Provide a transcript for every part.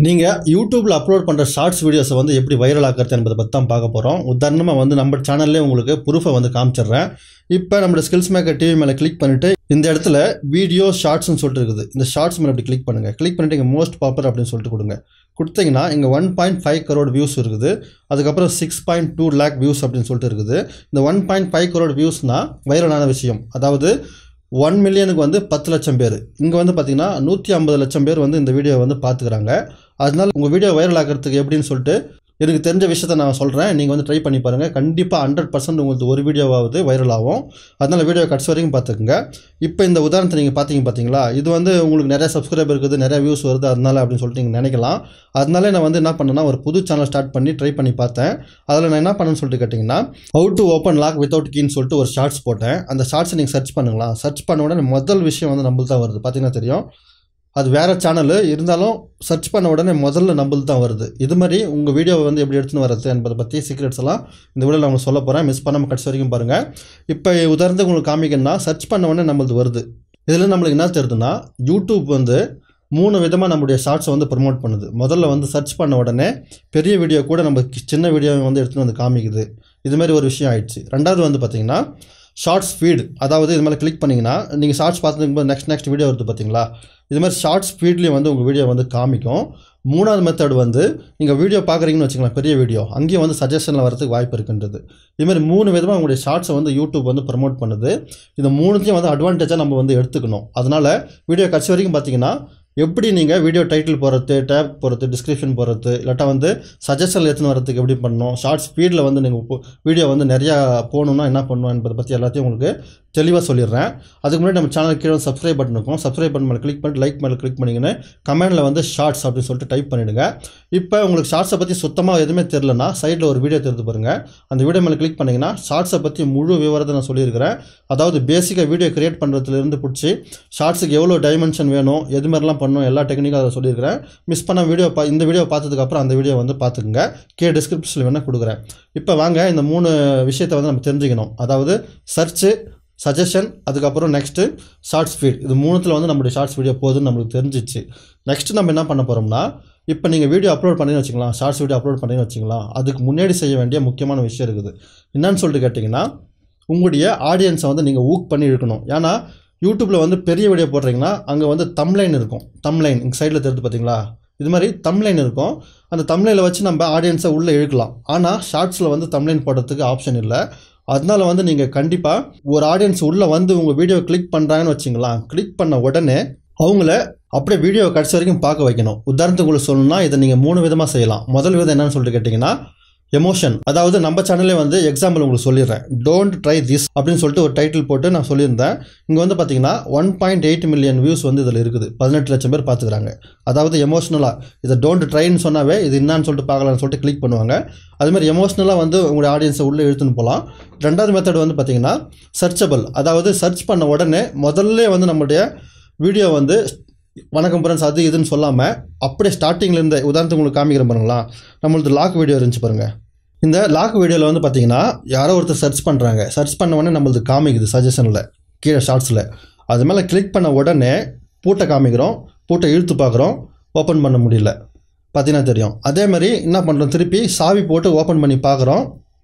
நீங்கள் யூடியூப்பில் அப்லோட் பண்ணுற ஷார்ட்ஸ் வீடியோஸை வந்து எப்படி வைரல் ஆக்கிறது என்பதை பற்றி தான் பார்க்க போகிறோம். உதாரணமாக வந்து நம்ம சேனல்லே உங்களுக்கு ப்ரூஃபை வந்து காமிச்சிடுறேன். இப்போ நம்மளோட ஸ்கில்ஸ் மேக்கர் டிவி மேலே கிளிக் பண்ணிவிட்டு இந்த இடத்துல வீடியோ ஷார்ட்ஸ்னு சொல்லிட்டு இருக்குது. இந்த ஷார்ட்ஸ் மேலே அப்படி கிளிக் பண்ணுங்கள். கிளிக் பண்ணிவிட்டு இங்கே மோஸ்ட் பாப்புலர் அப்படின்னு சொல்லிட்டு கொடுங்க. கொடுத்தீங்கன்னா இங்கே 1.5 crore வியூஸ் இருக்குது. அதுக்கப்புறம் 6.2 lakh வியூஸ் அப்படின்னு சொல்லிட்டு இருக்குது. இந்த 1.5 crore வியூஸ்னால் வைரலான விஷயம். அதாவது 1 மில்லியனுக்கு வந்து 10 லட்சம் பேர். இங்கே வந்து பார்த்தீங்கன்னா 150 லட்சம் பேர் வந்து இந்த வீடியோ வந்து பார்த்துக்கிறாங்க. அதனால் உங்கள் வீடியோ வைரல் ஆகிறதுக்கு எப்படின்னு சொல்லிட்டு எனக்கு தெரிஞ்ச விஷயத்தை நான் சொல்கிறேன். நீங்கள் வந்து ட்ரை பண்ணி பாருங்கள். கண்டிப்பாக 100% உங்களுக்கு ஒரு வீடியோவாவது வைரல் ஆகும். அதனால் வீடியோ கட்ஸ் வரைக்கும் பார்த்துக்குங்க. இப்போ இந்த உதாரணத்தை நீங்கள் பார்த்தீங்களா, இது வந்து உங்களுக்கு நிறைய சப்ஸ்கிரைபர் இருக்குது, நிறைய வியூஸ் வருது, அதனால அப்படின்னு சொல்லிட்டு நீங்கள் நினைக்கலாம். அதனால நான் வந்து என்ன பண்ணேன்னா ஒரு புது சேனல் ஸ்டார்ட் பண்ணி ட்ரை பண்ணி பார்த்தேன். அதில் நான் என்ன பண்ணேன்னு சொல்லிட்டு கேட்டிங்கன்னா how to open lock without கீன்னு சொல்லிட்டு ஒரு ஷார்ட்ஸ் போட்டேன். அந்த ஷார்ட்ஸை நீங்கள் சர்ச் பண்ணுங்களா. சர்ச் பண்ண உடனே முதல் விஷயம் வந்து நம்மளுக்கு தான் வருது. பார்த்தீங்கன்னா தெரியும், அது வேறு சேனல் இருந்தாலும் சர்ச் பண்ண உடனே முதல்ல நம்மளுக்கு தான் வருது. இது மாதிரி உங்கள் வீடியோவை வந்து எப்படி எடுத்துன்னு வரது என்பதை பற்றி சீக்ரெட்ஸ் எல்லாம் இந்த வீடியோவில் நான் சொல்ல போகிறேன். மிஸ் பண்ணாமல் கடைசி வரைக்கும் பாருங்கள். இப்போ உதாரணத்துக்கு உங்களுக்கு காமிக்கணும்னா சர்ச் பண்ண உடனே நம்மளுக்கு வருது. இதில் நம்மளுக்கு என்ன தெரியுதுன்னா யூடியூப் வந்து 3 விதமாக நம்மளுடைய ஷார்ட்ஸை வந்து ப்ரமோட் பண்ணுது. முதல்ல வந்து சர்ச் பண்ண உடனே பெரிய வீடியோ கூட நம்ம சின்ன வீடியோவை வந்து எடுத்துகிட்டு வந்து காமிக்குது. இதுமாதிரி ஒரு விஷயம் ஆயிடுச்சு. ரெண்டாவது வந்து பார்த்திங்கன்னா ஷார்ட்ஸ் ஃபீடு. அதாவது இது மேலே கிளிக் பண்ணிங்கன்னா நீங்கள் ஷார்ட்ஸ் பார்த்துக்கும்போது நெக்ஸ்ட் வீடியோ வருது பார்த்தீங்களா, இது மாதிரி ஷார்ட்ஸ் ஃபீட்லேயும் வந்து உங்கள் வீடியோ வந்து காமிக்கும். மூணாவது மெத்தட் வந்து நீங்கள் வீடியோ பார்க்குறீங்கன்னு வச்சுக்கலாம், பெரிய வீடியோ, அங்கேயும் வந்து சஜஷனில் வரதுக்கு வாய்ப்பு இருக்குன்றது. இதுமாதிரி 3 விதமாக உங்களுடைய ஷார்ட்ஸை வந்து யூடியூப் வந்து ப்ரமோட் பண்ணுது. இந்த 3த்தையும் வந்து அட்வான்டேஜாக நம்ம வந்து எடுத்துக்கணும். அதனால் வீடியோ கடைசி வரைக்கும் பார்த்தீங்கன்னா எப்படி நீங்கள் வீடியோ டைட்டில் போகிறது, டேப் போகிறது, டிஸ்கிரிப்ஷன் போகிறது, இல்லாட்டா வந்து சஜஷனில் எடுத்துன்னு வரதுக்கு எப்படி பண்ணணும், ஷார்ட் ஸ்பீடில் வந்து நீங்கள் வீடியோ வந்து நிறையா போகணுன்னா என்ன பண்ணணும் என்பதை பற்றி எல்லாத்தையும் உங்களுக்கு தெளிவாக சொல்லிடுறேன். அதுக்கு முன்னாடி நம்ம சேனல் கீழே சப்ஸ்கிரைப் பட்டன் இருக்கும். சப்ஸ்கிரைப் பட்டன் மேலே கிளிக் பண்ணிட்டு லைக் மேலே கிளிக் பண்ணிங்கன்னு கமெண்டில் வந்து ஷார்ட்ஸ் அப்படின்னு சொல்லிட்டு டைப் பண்ணிவிடுங்க. இப்போ உங்களுக்கு ஷார்ட்ஸை பற்றி சுத்தமாக எதுவுமே தெரிலனா சைடில் ஒரு வீடியோ தெரிந்து பாருங்கள். அந்த வீடியோ மேலே கிளிக் பண்ணிங்கன்னா ஷார்ட்ஸை பற்றி முழு விவரத்தை நான் சொல்லியிருக்கிறேன். அதாவது பேசிக்காக வீடியோ கிரியேட் பண்ணுறதுலேருந்து பிடிச்சி ஷார்ட்ஸுக்கு எவ்வளோ டைமென்ஷன் வேணும், எது மாதிரிலாம் பண்ணணும், எல்லா டெக்னிக்கும் அதை சொல்லியிருக்கிறேன். மிஸ் பண்ண இந்த வீடியோ பார்த்ததுக்கப்புறம் அந்த வீடியோ வந்து பார்த்துக்குங்க. கீழே டிஸ்கிரிப்ஷனில் வேணால் கொடுக்குறேன். இப்போ வாங்க இந்த 3 விஷயத்தை வந்து நம்ம தெரிஞ்சுக்கணும். அதாவது சர்ச்சு, சஜஷன், அதுக்கப்புறம் நெக்ஸ்ட்டு ஷார்ட்ஸ் ஃபீட். இது 3த்தில் வந்து நம்மளுடைய ஷார்ட்ஸ் வீடியோ போகுதுன்னு நம்மளுக்கு தெரிஞ்சிச்சு. நெக்ஸ்ட்டு நம்ம என்ன பண்ண போகிறோம்னா, இப்போ நீங்கள் வீடியோ அப்லோட் பண்ணின்னு வச்சுக்கலாம், ஷார்ட்ஸ் வீடியோ அப்லோட் பண்ணின்னு வச்சுக்கலாம், அதுக்கு முன்னாடி செய்ய வேண்டிய முக்கியமான விஷயம் இருக்குது. என்னன்னு சொல்லிட்டு கேட்டிங்கன்னா உங்களுடைய ஆடியன்ஸை வந்து நீங்கள் ஊக் பண்ணி இருக்கணும். ஏன்னா யூடியூப்பில் வந்து பெரிய வீடியோ போடுறீங்கன்னா அங்கே வந்து தம்ப்லைன் இருக்கும். தம்ப்லைன் இங்கே சைடில் தெரிஞ்சு பார்த்தீங்களா, இது மாதிரி தம்ப்லைன் இருக்கும். அந்த தம்ப்லைனில் வச்சு நம்ம ஆடியன்ஸை உள்ளே இழுக்கலாம். ஆனால் ஷார்ட்ஸில் வந்து தம்ப்லைன் போடுறதுக்கு ஆப்ஷன் இல்லை. அதனால வந்து நீங்கள் கண்டிப்பாக ஒரு ஆடியன்ஸ் உள்ளே வந்து உங்கள் வீடியோ கிளிக் பண்ணுறாங்கன்னு வச்சுங்களா, கிளிக் பண்ண உடனே அவங்கள அப்படியே வீடியோ கடைசி வரைக்கும் பார்க்க வைக்கணும். உதாரணத்துக்கு உங்களுக்கு சொல்லணும்னா இதை நீங்கள் 3 விதமாக செய்யலாம். முதல் விதம் என்னன்னு சொல்லிட்டு கேட்டிங்கன்னா எமோஷன். அதாவது நம்ம சேனல்லே வந்து எக்ஸாம்பிள் உங்களுக்கு சொல்லிடுறேன். டோன்ட் ட்ரை திஸ் அப்படின்னு சொல்லிட்டு ஒரு டைட்டில் போட்டு நான் சொல்லியிருந்தேன். இங்கே வந்து பார்த்தீங்கன்னா 1.8 மில்லியன் வியூஸ் வந்து இதில் இருக்குது. 18 லட்சம் பேர் பார்த்துக்கிறாங்க. அதாவது எமோஷ்னலாக இதை டோன்ட் ட்ரைன்னு சொன்னாவே இது என்னான்னு சொல்லிட்டு பார்க்கலான்னு சொல்லிட்டு கிளிக் பண்ணுவாங்க. அதுமாதிரி எமோஷ்னலாக வந்து உங்களுடைய ஆடியன்ஸை உள்ளே இழுத்துன்னு போகலாம். ரெண்டாவது மெத்தட் வந்து பார்த்தீங்கன்னா சர்ச்சபிள். அதாவது சர்ச் பண்ண உடனே முதல்ல வந்து நம்மளுடைய வீடியோ வந்து வணக்கம் ஃப்ரெண்ட்ஸ் அது இதுன்னு சொல்லாமல் அப்படியே ஸ்டார்டிங்லேருந்து உதாரணத்துக்கு உங்களுக்கு காமிக்கிற பாருங்களா, நம்மளது லாக் வீடியோ இருந்துச்சு பாருங்கள். இந்த லாக் வீடியோவில் வந்து பார்த்தீங்கன்னா யாரோ ஒருத்தர் சர்ச் பண்ணுறாங்க. சர்ச் பண்ண உடனே நம்மளது காமிக்குது சஜஷனில் கீழே ஷார்ட்ஸில். அது மேலே கிளிக் பண்ண உடனே பூட்டை காமிக்கிறோம், பூட்டை இழுத்து பார்க்குறோம், ஓப்பன் பண்ண முடியல. பார்த்தீங்கன்னா தெரியும். அதே மாதிரி என்ன பண்ணுறோம், திருப்பி சாவி போட்டு ஓப்பன் பண்ணி பார்க்குறோம்,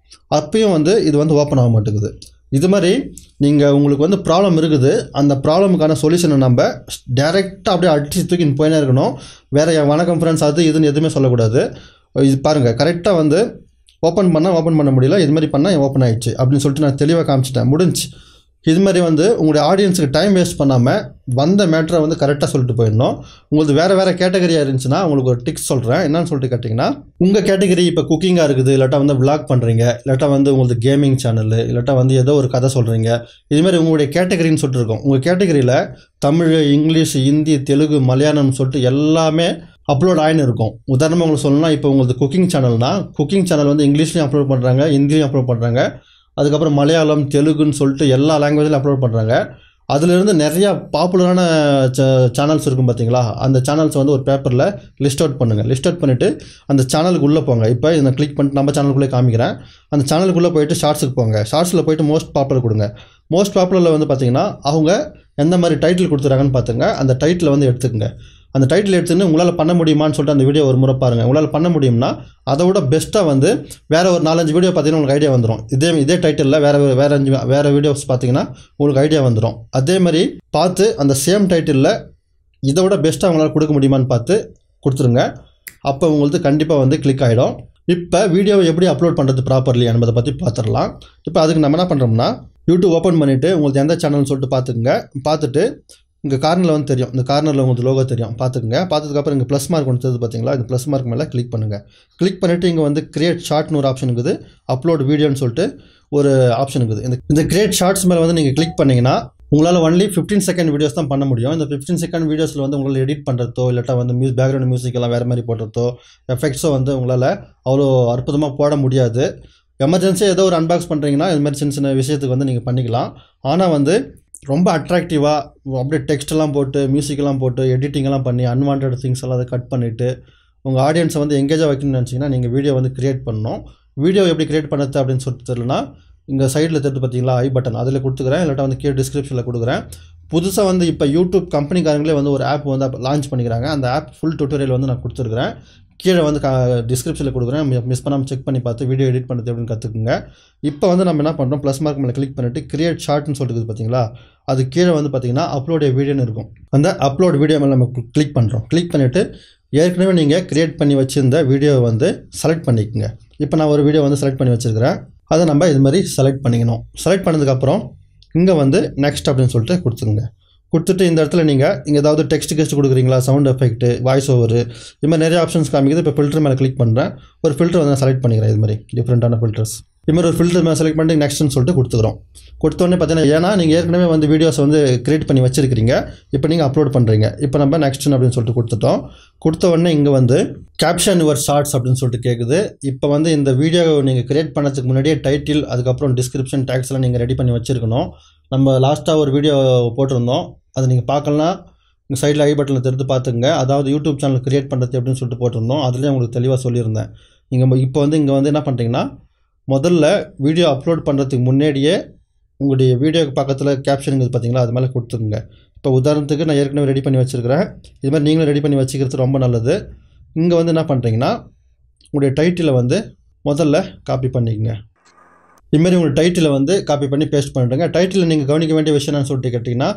அப்பயும் வந்து இது வந்து ஓப்பன் ஆக மாட்டேங்குது. இது மாதிரி நீங்கள் உங்களுக்கு வந்து ப்ராப்ளம் இருக்குது. அந்த ப்ராப்ளமுக்கான சொல்யூஷனை நம்ம டேரெக்டாக அப்படியே அடித்து தூக்கின்னு போயினே இருக்கணும். வேறு வணக்கம் ஃப்ரெண்ட்ஸ் அது இதுன்னு எதுவுமே சொல்லக்கூடாது. இது பாருங்கள், கரெக்டாக வந்து ஓப்பன் பண்ண முடியல, இது மாதிரி பண்ணால் ஓப்பன் ஆகிடுச்சு அப்படின்னு சொல்லிட்டு நான் தெளிவாக காமிச்சிட்டேன், முடிஞ்சு. இது மாதிரி வந்து உங்களுடைய ஆடியன்ஸுக்கு டைம் வேஸ்ட் பண்ணாமல் வந்த மேட்டரை வந்து கரெக்டாக சொல்லிட்டு போயிடணும். உங்களுக்கு வேறு கேட்டகரியாக இருந்துச்சுன்னா உங்களுக்கு ஒரு டிப்ஸ் சொல்கிறேன். என்னன்னு சொல்லிட்டு கேட்டிங்கன்னா உங்கள் கேட்டகரி இப்போ குக்கிங்காக இருக்குது, இல்லாட்டா வந்து விளாக் பண்ணுறீங்க, இல்லாட்டா வந்து உங்களுக்கு கேமிங் சேனல், இல்லாட்டா வந்து ஏதோ ஒரு கதை சொல்கிறீங்க, இதுமாதிரி உங்களுடைய கேட்டகரின்னு சொல்லிட்டு இருக்கோம். உங்கள் கேட்டகரியில் தமிழ், இங்கிலீஷ், ஹிந்தி, தெலுங்கு, மலையாளம்னு சொல்லிட்டு எல்லாமே அப்லோட் ஆகின்னு இருக்கும். உதாரணமாக உங்களுக்கு சொல்லணும்னா இப்போ உங்களுக்கு குக்கிங் சேனல்னால் குக்கிங் சேனல் வந்து இங்கிலீஷ்லையும் அப்லோட் பண்ணுறாங்க, ஹிந்திலையும் அப்லோட் பண்ணுறாங்க, அதுக்கப்புறம் மலையாளம், தெலுங்குன்னு சொல்லிட்டு எல்லா லாங்குவேஜிலும் அப்லோட் பண்ணுறாங்க. அதிலிருந்து நிறையா பாப்புலரான சேனல்ஸ் இருக்கும் பார்த்தீங்களா, அந்த சேனல்ஸ் வந்து ஒரு பேப்பரில் லிஸ்ட் அவுட் பண்ணுங்கள். லிஸ்ட் அவுட் பண்ணிவிட்டு அந்த சேனலுக்கு உள்ளே போங்க. இப்போ இதை கிளிக் பண்ணிட்டு நம்ம சேனலுக்குள்ளே காமிக்கிறேன். அந்த சேனலுக்குள்ளே போயிட்டு ஷார்ட்ஸுக்கு போங்க. ஷார்ட்ஸில் போய்ட்டு மோஸ்ட் பாப்புலர் கொடுங்க. மோஸ்ட் பாப்புலரில் வந்து பார்த்தீங்கன்னா அவங்க எந்த மாதிரி டைட்டில் கொடுத்துறாங்கன்னு பார்த்துங்க. அந்த டைட்டில் வந்து எடுத்துக்கங்க. அந்த டைட்டில் எடுத்துன்னு உங்களால் பண்ண முடியுமான்னு சொல்லிட்டு அந்த வீடியோ ஒரு முறை பாருங்கள். உங்களால் பண்ண முடியும்னா அதை விட பெஸ்ட்டாக வந்து வேறு ஒரு 4-5 வீடியோ பார்த்தீங்கன்னா உங்களுக்கு ஐடியா வந்துடும். இதே டைட்டிலில் வேறு வீடியோஸ் பார்த்தீங்கன்னா உங்களுக்கு ஐடியா வந்துடும். அதே மாதிரி பார்த்து அந்த சேம் டைட்டிலில் இதை விட பெஸ்ட்டாக உங்களால் கொடுக்க முடியுமான்னு பார்த்து கொடுத்துருங்க. அப்போ உங்களுக்கு கண்டிப்பாக வந்து கிளிக் ஆகிடும். இப்போ வீடியோவை எப்படி அப்லோட் பண்ணுறது ப்ராப்பர்லி என்பதை பற்றி பார்த்துடலாம். இப்போ அதுக்கு நம்ம என்ன பண்ணுறோம்னா யூடியூப் ஓப்பன் பண்ணிவிட்டு உங்களுக்கு எந்த சேனல்னு சொல்லிட்டு பார்த்துக்குங்க. பார்த்துட்டு இங்கே கார்னரில் வந்து தெரியும், இந்த கார்னரில் உங்களுக்கு லோகோ தெரியும், பார்த்துக்குங்க. பார்த்ததுக்கப்புறம் இங்கே ப்ளஸ் மார்க் ஒன்று தெரியுது பார்த்தீங்களா, இந்த ப்ளஸ் மார்க் மேலே கிளிக் பண்ணுங்கள். கிளிக் பண்ணிவிட்டு இங்கே வந்து கிரியேட் ஷார்ட்னு ஒரு ஆப்ஷன் இருக்குது, அப்லோட் வீடியோன்னு சொல்லிட்டு ஒரு ஆப்ஷன் இருக்குது. இந்த கிரியேட் ஷார்ட்ஸ் மேலே வந்து நீங்கள் கிளிக் பண்ணிங்கன்னா உங்களால் ஒன்லி 15 செகண்ட் வீடியோஸ் தான் பண்ண முடியும். இந்த 15 செகண்ட் வீடியோஸில் வந்து உங்களால் எடிட் பண்ணுறதோ இல்லாட்டா வந்து பேக்ரவுண்ட் மியூசிக்கெல்லாம் வேறு மாதிரி போடுறதோ எஃபெக்ட்ஸோ வந்து உங்களால் அவ்வளோ அற்புதமாக போட முடியாது. எமர்ஜென்சியாக ஏதோ ஒரு அன்பாக்ஸ் பண்ணுறீங்கன்னா இது மாதிரி சின்ன சின்ன விஷயத்துக்கு வந்து நீங்கள் பண்ணிக்கலாம். ஆனால் வந்து ரொம்ப அட்ராக்டிவாக அப்படியே டெக்ஸ்ட்டெல்லாம் போட்டு மியூசிக்கெல்லாம் போட்டு எடிட்டிங்கெல்லாம் பண்ணி அன்வான்ட் திங்ஸ் எல்லாம் அதை கட் பண்ணிவிட்டு உங்கள் ஆடியன்ஸை வந்து எங்கேஜாக வைக்கணும்னு நினச்சிங்கன்னா நீங்கள் வீடியோ வந்து க்ரியேட் பண்ணணும். வீடியோ எப்படி க்ரியேட் பண்ணுறது அப்படின்னு சொல்லிட்டு தெரியலனா இங்கே சைடில் தெரிஞ்சு பார்த்தீங்களா ஐ பட்டன், அதில் கொடுத்துக்கிறேன், இல்லாட்டா வந்து கீழே டிஸ்கிரிப்ஷனில் கொடுக்குறேன். புதுசாக வந்து இப்போ யூடியூப் கம்பெனிக்காரங்களே வந்து ஒரு ஆப் வந்து லான்ச் பண்ணிக்கிறாங்க. அந்த ஆப் ஃபுல் டியூட்டோரியல் வந்து நான் கொடுத்துருக்குறேன். கீழே வந்து டிஸ்கிரிப்ஷனில் கொடுக்குறேன், மிஸ் பண்ணாமல் செக் பண்ணி பார்த்து வீடியோ எடிட் பண்ணுறது எப்படின்னு கற்றுக்குங்க. இப்போ வந்து நம்ம என்ன பண்ணுறோம், ப்ளஸ் மார்க் மேலே கிளிக் பண்ணிவிட்டு கிரியேட் ஷார்ட்னு சொல்லிட்டு பார்த்தீங்களா, அது கீழே வந்து பார்த்தீங்கன்னா அப்லோட் வீடியோன்னு இருக்கும். அந்த அப்லோட் வீடியோ மேலே நம்ம கிளிக் பண்ணுறோம். கிளிக் பண்ணிவிட்டு ஏற்கனவே நீங்கள் க்ரியேட் பண்ணி வச்சுருந்த வீடியோவை வந்து செலக்ட் பண்ணிக்கோங்க. இப்போ நான் ஒரு வீடியோ வந்து செலக்ட் பண்ணி வச்சுருக்கிறேன், அதை நம்ம இது மாதிரி செலக்ட் பண்ணிக்கணும். செலக்ட் பண்ணதுக்கப்புறம் இங்கே வந்து நெக்ஸ்ட் அப்படின்னு சொல்லிட்டு கொடுத்துருங்க. கொடுத்துட்டு இந்த இடத்துல நீங்கள் இங்கே ஏதாவது டெக்ஸ்ட் கொடுக்குறீங்களா, சவுண்ட் எஃபெக்ட்டு, வாய்ஸ் ஓவரு, இது மாதிரி நிறைய ஆப்ஷன்ஸ் காமிக்குது. இப்போ ஃபில்டர் மேலே கிளிக் பண்ணுறேன், ஒரு ஃபில்டர் வந்து நான் செலக்ட் பண்ணிக்கிறேன். இது மாதிரி டிஃப்ரெண்ட்டான ஃபில்டர்ஸ் இது மாதிரி ஒரு ஃபில்டர் மேலே செலக்ட் பண்ணிட்டு நெக்ஸ்ட்னு சொல்லிட்டு கொடுத்துக்கிறோம். கொடுத்தோடனே பார்த்தீங்கன்னா ஏன்னா நீங்கள் ஏற்கனவே வந்து வீடியோஸ் வந்து கிரியேட் பண்ணி வச்சிருக்கிறீங்க, இப்போ நீங்கள் அப்லோட் பண்ணுறீங்க. இப்போ நம்ம நெக்ஸ்ட்னு அப்படின்னு சொல்லிட்டு கொடுத்துட்டோம். கொடுத்த உடனே இங்கே வந்து கேப்ஷன் யுவர் ஷார்ட்ஸ் அப்படின்னு சொல்லிட்டு கேட்குது. இப்போ வந்து இந்த வீடியோ நீங்கள் கிரியேட் பண்ணதுக்கு முன்னாடியே டைட்டில், அதுக்கப்புறம் டிஸ்கிரிப்ஷன், டேக்ஸ்லாம் நீங்கள் ரெடி பண்ணி வச்சுருக்கணும். நம்ம லாஸ்ட்டாக ஒரு வீடியோ போட்டிருந்தோம், அதை நீங்கள் பார்க்கலாம். இங்கே சைடில் ஐ பட்டனில் தெரிந்து பார்த்துங்க. அதாவது யூடியூப் சேனல் கிரியேட் பண்ணுறது அப்படின்னு சொல்லிட்டு போட்டிருந்தோம். அதுலேயே உங்களுக்கு தெளிவாக சொல்லியிருந்தேன். நீங்கள் இப்போ வந்து இங்கே வந்து என்ன பண்ணுறீங்கன்னா முதல்ல வீடியோ அப்லோட் பண்ணுறதுக்கு முன்னாடியே உங்களுடைய வீடியோக்கு பக்கத்தில் கேப்ஷனுங்கிறது பார்த்தீங்களா, அது மேலே கொடுத்துருங்க. இப்போ உதாரணத்துக்கு நான் ஏற்கனவே ரெடி பண்ணி வச்சுருக்கிறேன். இது மாதிரி நீங்களும் ரெடி பண்ணி வச்சுக்கிறது ரொம்ப நல்லது. இங்கே வந்து என்ன பண்ணுறீங்கன்னா உங்களுடைய டைட்டிலை வந்து முதல்ல காப்பி பண்ணிக்கங்க. இதுமாதிரி உங்கள் டைட்டிலை வந்து காப்பி பண்ணி பேஸ்ட் பண்ணிடுங்க. டைட்டிலில் நீங்கள் கவனிக்க வேண்டிய விஷயம் என்னன்னு சொல்லிட்டு கேட்டிங்கன்னா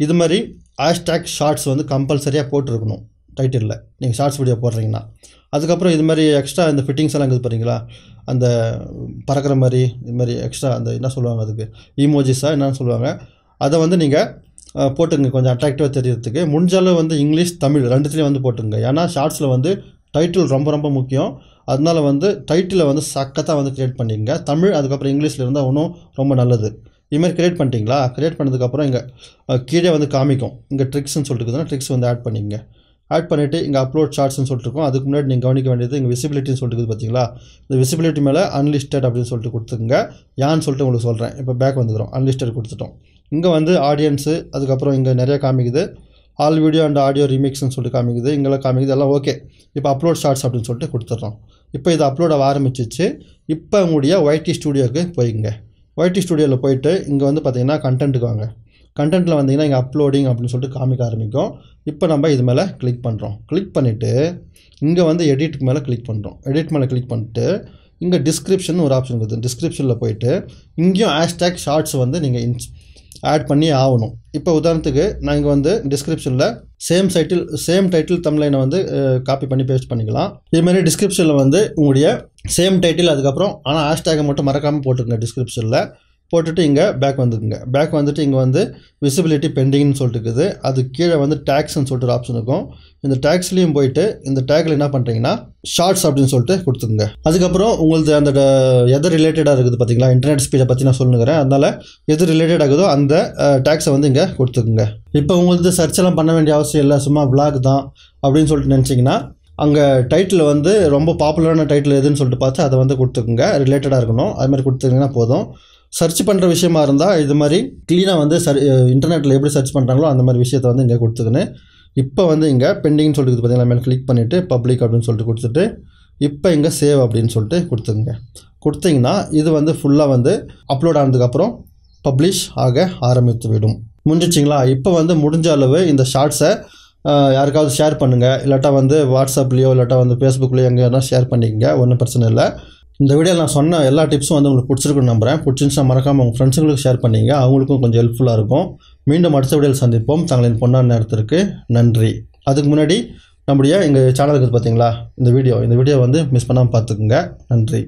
இது மாதிரி ஹேஷ்டேக் ஷார்ட்ஸ் வந்து கம்பல்சரியாக போட்டிருக்கணும் டைட்டிலில் நீங்கள் ஷார்ட்ஸ் வீடியோ போடுறீங்கன்னா. அதுக்கப்புறம் இது மாதிரி எக்ஸ்ட்ரா இந்த ஃபிட்டிங்ஸ் எல்லாம் இருக்குது பாருங்களா, அந்த பறக்கிற மாதிரி இது மாதிரி எக்ஸ்ட்ரா அந்த என்ன சொல்லுவாங்க அதுக்கு ஈமோஜிஸாக என்னன்னு சொல்லுவாங்க, அதை வந்து நீங்கள் போட்டுங்க கொஞ்சம் அட்ராக்டிவாக தெரியறதுக்கு. முடிஞ்சாலும் வந்து இங்கிலீஷ் தமிழ் ரெண்டுத்துலேயும் வந்து போட்டுங்க. ஏன்னா ஷார்ட்ஸில் வந்து டைட்டில் ரொம்ப ரொம்ப முக்கியம். அதனால வந்து டைட்டிலை வந்து சக்கத்தாக வந்து க்ரியேட் பண்ணிங்க. தமிழ் அதுக்கப்புறம் இங்கிலீஷில் இருந்தால் இன்னும் ரொம்ப நல்லது. இதுமாதிரி க்ரியேட் பண்ணிட்டீங்களா, க்ரியேட் பண்ணதுக்கப்புறம் இங்கே கீழே வந்து காமிக்கும், இங்கே ட்ரிக்ஸ்ன்னு சொல்லிட்டு இருக்குதுன்னா ட்ரிக்ஸ் வந்து ஆட் பண்ணிங்க. ஆட் பண்ணிவிட்டு இங்கே அப்லோட் ஷார்ட்ஸ்னு சொல்லிட்டு இருக்கும். அதுக்கு முன்னாடி நீங்கள் கவனிக்க வேண்டியது இங்கே விசிபிலிட்டின்னு சொல்லிட்டு இருக்குது பார்த்தீங்களா, இந்த விசிபிலிட்டி மேலே அன்லிஸ்டட் அப்படின்னு சொல்லிட்டு கொடுத்துருங்க. யான்னு சொல்லிட்டு உங்களுக்கு சொல்கிறேன். இப்போ பேக் வந்துக்கிறோம், அன்லிஸ்டட் கொடுத்துட்டோம். இங்கே வந்து ஆடியன்ஸு, அதுக்கப்புறம் இங்கே நிறையா காமிக்குது, ஆல் வீடியோ அண்ட் ஆடியோ ரீமிக்ஸ்னு சொல்லிட்டு காமிக்குது, இங்கெல்லாம் காமிக்குது, எல்லாம் ஓகே. இப்போ அப்லோட் ஷார்ட்ஸ் அப்படின்னு சொல்லிட்டு கொடுத்துட்றோம். இப்போ இது அப்லோட் ஆரம்பிச்சிச்சு. இப்போ உங்களுடைய ஒய்டி ஸ்டூடியோவுக்கு போய்க்குங்க. ஒய்டி ஸ்டூடியோவில் போயிட்டு இங்கே வந்து பார்த்தீங்கன்னா கண்டென்ட்டுக்கு வாங்க. கண்டென்ட்டில் வந்தீங்கன்னா இங்கே அப்லோடிங் அப்படின்னு சொல்லிட்டு காமிக்க ஆரம்பிக்கும். இப்போ நம்ம இது மேலே கிளிக் பண்ணுறோம். கிளிக் பண்ணிவிட்டு இங்கே வந்து எடிட்டுக்கு மேலே கிளிக் பண்ணுறோம். எடிட் மேலே கிளிக் பண்ணிட்டு இங்கே டிஸ்கிரிப்ஷன் ஒரு ஆப்ஷன் இருக்குது. டிஸ்கிரிப்ஷனில் போயிட்டு இங்கேயும் ஹேஷ்டேக் ஷார்ட்ஸ் வந்து நீங்கள் ஆட் பண்ணி ஆகணும். இப்போ உதாரணத்துக்கு நான் இங்கே வந்து டிஸ்கிரிப்ஷனில் சேம் டைட்டில் தம்ப்லைனை வந்து காப்பி பண்ணி பேஸ்ட் பண்ணிக்கலாம். இதுமாதிரி டிஸ்கிரிப்ஷனில் வந்து உங்களுடைய சேம் டைட்டில் அதுக்கப்புறம் ஆனால் ஹேஷ்டேக்கை மட்டும் மறக்காமல் போட்டுருங்க. டிஸ்கிரிப்ஷனில் போட்டுட்டு இங்கே பேக் வந்துக்குங்க. பேக் வந்துட்டு இங்கே வந்து விசிபிலிட்டி பெண்டிங்னு சொல்லிட்டு இருக்குது. அது கீழே வந்து டேக்ஸ்ன்னு சொல்லிட்டு ஒரு ஆப்ஷன் இருக்கும். இந்த டேக்ஸ்லேயும் போயிட்டு இந்த டேக்கில் என்ன பண்ணுறீங்கன்னா ஷார்ட்ஸ் அப்படின்னு சொல்லிட்டு கொடுத்துருங்க. அதுக்கப்புறம் உங்களுக்கு அந்த எது ரிலேட்டடாக இருக்குது பார்த்தீங்களா, இன்டர்நெட் ஸ்பீடை பற்றி நான் சொல்லுங்கிறேன். அதனால் எது ரிலேட்டட் ஆகுதோ அந்த டேக்ஸை வந்து இங்கே கொடுத்துக்குங்க. இப்போ உங்களுக்கு சர்ச்செல்லாம் பண்ண வேண்டிய அவசியம் இல்லை, சும்மா விளாக் தான் அப்படின்னு சொல்லிட்டு நினச்சிங்கன்னா அங்கே டைட்டில் வந்து ரொம்ப பாப்புலரான டைட்டில் எதுன்னு சொல்லிட்டு பார்த்து அதை வந்து கொடுத்துக்குங்க. ரிலேட்டடாக இருக்கணும், அது மாதிரி கொடுத்துக்கிங்கன்னா போதும். சர்ச் பண்ணுற விஷயமா இருந்தால் இது மாதிரி க்ளீனாக வந்து இன்டர்நெட்டில் எப்படி சர்ச் பண்ணுறாங்களோ அந்த மாதிரி விஷயத்தை வந்து இங்கே கொடுத்துக்கின்னு இப்போ வந்து இங்கே பெண்டிங்னு சொல்லிட்டு பார்த்தீங்கன்னா மேலே கிளிக் பண்ணிவிட்டு பப்ளிக் அப்படின்னு சொல்லிட்டு கொடுத்துட்டு இப்போ இங்கே சேவ் அப்படின்னு சொல்லிட்டு கொடுத்துங்க. கொடுத்தீங்கன்னா இது வந்து ஃபுல்லாக வந்து அப்லோட் ஆனதுக்கப்புறம் பப்ளிஷ் ஆக ஆரம்பித்து விடும். முடிஞ்சிச்சிங்களா? இப்போ வந்து முடிஞ்ச அளவு இந்த ஷார்ட்ஸை யாருக்காவது ஷேர் பண்ணுங்கள், இல்லாட்டா வந்து வாட்ஸ்அப்லேயோ இல்லாட்டா வந்து ஃபேஸ்புக்லேயோ எங்கே வேணால் ஷேர் பண்ணிக்கங்க, ஒன்றும் பிரச்சனை இல்லை. இந்த வீடியோவில் நான் சொன்ன எல்லா டிப்ஸும் வந்து உங்களுக்கு பிடிச்சிருக்குன்னு நம்புகிறேன். பிடிச்சிருந்துச்சுன்னா மறக்காமல் உங்கள் ஃப்ரெண்ட்ஸுங்களுக்கு ஷேர் பண்ணிங்க, அவங்களுக்கும் கொஞ்சம் ஹெல்ப்ஃபுல்லாக இருக்கும். மீண்டும் அடுத்த வீடியோவில் சந்திப்போம். தங்களின் பொன்னான நேரத்திற்கு நன்றி. அதுக்கு முன்னாடி நம்முடைய எங்கள் சேனலுக்கு பார்த்தீங்களா இந்த வீடியோ வந்து மிஸ் பண்ணாமல் பார்த்துக்குங்க. நன்றி.